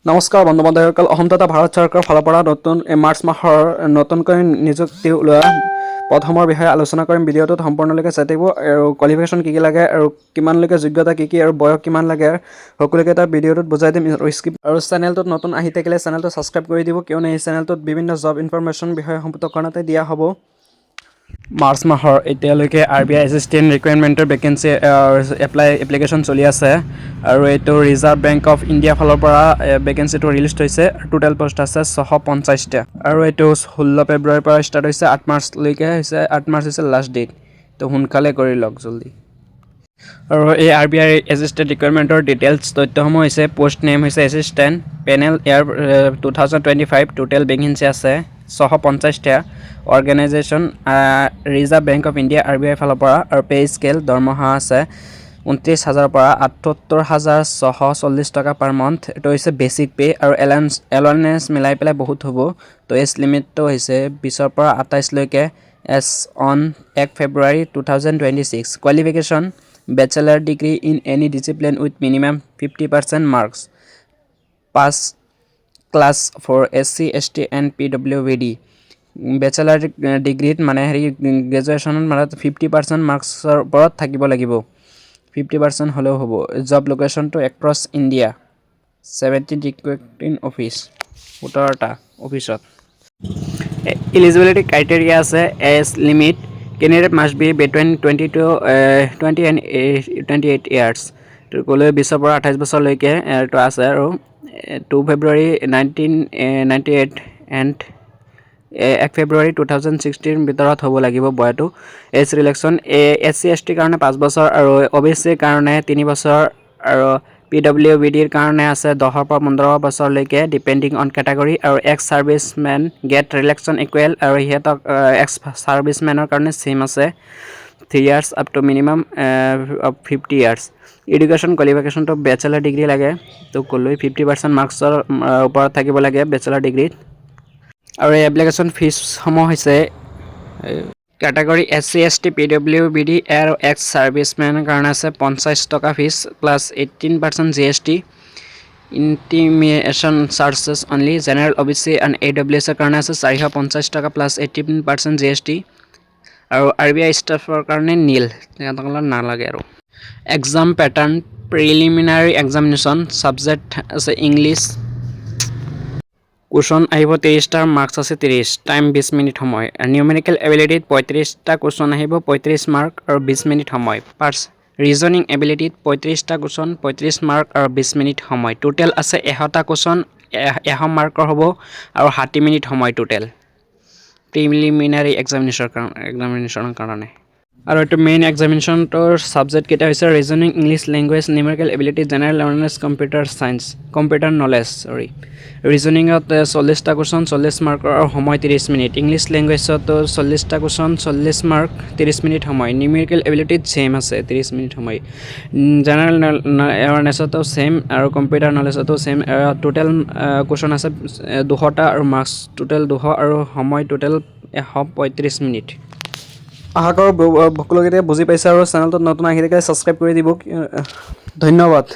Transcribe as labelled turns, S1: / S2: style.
S1: নমস্কাৰ বন্ধু বান্ধৱীসকল অসম তথা ভাৰত চৰকাৰৰ ফালৰ পৰা নতুন মাৰ্চ মাহৰ নতুনকৈ নিযুক্তি ওলোৱা পদসমূহৰ বিষয়ে আলোচনা কৰিম। ভিডিঅ'টোত সম্পূৰ্ণলৈকে চাই থাকিব আৰু কোৱালিফিকেশ্যন কি লাগে আৰু কিমানলৈকে যোগ্যতা কি আৰু বয়স কিমান লাগে সকলোকে এটা ভিডিঅ'টোত বুজাই দিম আৰু চেনেলটোত নতুন আহি থাকিলে চেনেলটো ছাবস্ক্ৰাইব কৰি দিব, কিয়নো এই চেনেলটোত বিভিন্ন জব ইনফৰমেশ্যন বিষয়ে সম্পূৰ্ণতে দিয়া হ'ব। মাৰ্চ মাহৰ এতিয়ালৈকে RBI এছিষ্টেণ্ট ৰিকুৱাৰমেণ্টৰ ভেকেঞ্চি এপ্লিকেশ্যন চলি আছে আৰু এইটো ৰিজাৰ্ভ বেংক অফ ইণ্ডিয়াৰ ফালৰ পৰা ভেকেঞ্চিটো ৰিলিজ হৈছে। টোটেল পোষ্ট আছে 650টা আৰু এইটো 16 ফেব্ৰুৱাৰীৰ পৰা ষ্টাৰ্ট হৈছে, 8 মাৰ্চলৈকে হৈছে। 8 মাৰ্চ হৈছে লাষ্ট ডেট, তো সোনকালে কৰি লওক জল্দি। আৰু এই RBI এছিষ্টেণ্ট ৰিকুৱাৰমেণ্টৰ ডিটেইলছ তথ্যসমূহ হৈছে পোষ্ট নেম হৈছে assistant, panel year 2025, total vacancy আছে 650টা, organisation reserve bank of India RBI ফালৰ পৰা, আৰু পে স্কেল দৰমহা আছে 29,000 পৰা 78,640 টকা পাৰ মান্থ। এইটো হৈছে বেছিক পে' আৰু এলাউন্স মিলাই পেলাই বহুত হ'ব। তো এজ লিমিটটো হৈছে 20 পৰা 28লৈকে, age on 1 February 2026। Qualification bachelor degree in any discipline with minimum 50% marks, pass class for SC ST and PWD। Bachelor ডিগ্ৰীত মানে গ্ৰেজুৱেশ্যনত মানে 50% মাৰ্কছৰ ওপৰত থাকিব লাগিব, 50% হ'লেও হ'ব। জব লোকেশ্যনটো এক্ৰছ ইণ্ডিয়া, 70 ৰিক্ৰুটিং অফিচ, 17টা অফিচত। এলিজিবিলিটি ক্ৰাইটেৰিয়া আছে, age limit candidate must be between 20 and 28 years, তো ক'লৈ 20 পৰা 28 বছৰলৈকে এইটো আছে। আৰু 2 ফেব্ৰুৱাৰী 1998 এণ্ড 1 ফেব্ৰুৱাৰী 2016 ভিতৰত হ'ব লাগিব বয়টো। এজ ৰিলেকশ্যন SC ST কাৰণে 5 বছৰ আৰু OBCৰ কাৰণে 3 বছৰ আৰু PWBDৰ কাৰণে আছে 10 পৰা 15 বছৰলৈকে ডিপেণ্ডিং অন কেটাগৰী। আৰু ex servicemen get relaxation equal, আৰু সিহঁতক এক্স ছাৰ্ভিচমেনৰ কাৰণে ছেইম আছে 3 years up to minimum of 50 years. Education কোৱালিফিকেশ্যনটো বেচেলাৰ ডিগ্ৰী লাগে, তো ক'লৈ 50% মাৰ্কছৰ ওপৰত থাকিব লাগে বেচেলাৰ ডিগ্ৰীত। আৰু এই এপ্লিকেশ্যন ফিজসমূহ হৈছে কেটাগৰী SC ST PWBD আৰু এক্স ছাৰ্ভিচমেনৰ কাৰণে আছে 50 টকা fee plus 18% GST। Intimation charges only. General OBC and AWSৰ কাৰণে আছে 450 টকা প্লাছ 18% GST। আৰু RBI ষ্টাফৰ কাৰণে নীল, তেওঁলোকৰ নালাগে। আৰু exam pattern preliminary examination, subject আছে ইংলিছ, কুৱেশ্যন আহিব 30টা, মাৰ্কছ আছে 30, টাইম 20 মিনিট সময়। নিউমেৰিকেল এবিলিটিত 35টা কুৱেশ্যন আহিব, 35 মাৰ্ক আৰু 20 মিনিট সময়। ৰিজনিং এবিলিটিত 35টা কুৱেশ্যন, 35 মাৰ্ক আৰু 20 মিনিট সময়। টোটেল আছে 100টা কুৱেশ্যন, 100 মাৰ্কৰ হ'ব আৰু 60 মিনিট সময় টোটেল প্ৰিলিমিনাৰী এক্সামিনেশ্যনৰ কাৰণে। আৰু এইটো মেইন এক্সামিনেশ্যনটোৰ ছাবজেক্ট কেইটা হৈছে reasoning, English language, numerical ability, general awareness, computer knowledge. ৰিজনিঙত 40টা কুৱেশ্যন, 40 মাৰ্কৰ আৰু সময় 30 মিনিট। ইংলিছ লেংগুৱেজতো 40টা কুৱেশ্যন, 40 মাৰ্ক, 30 মিনিট সময়। নিউমেৰিকেল এবিলিটিত ছেইম আছে 30 মিনিট সময়। জেনেৰেল এৱাৰনেছতো ছেইম আৰু কম্পিউটাৰ নলেজতো ছেইম। টোটেল কুৱেশ্যন আছে 200টা আৰু মাৰ্কছ টোটেল 200 আৰু সময় টোটেল 135 মিনিট। আশা কৰোঁ সকলোকেইটাই বুজি পাইছে আৰু চেনেলটোত নতুন আহি থাকে ছাবস্ক্ৰাইব কৰি দিব। ধন্যবাদ।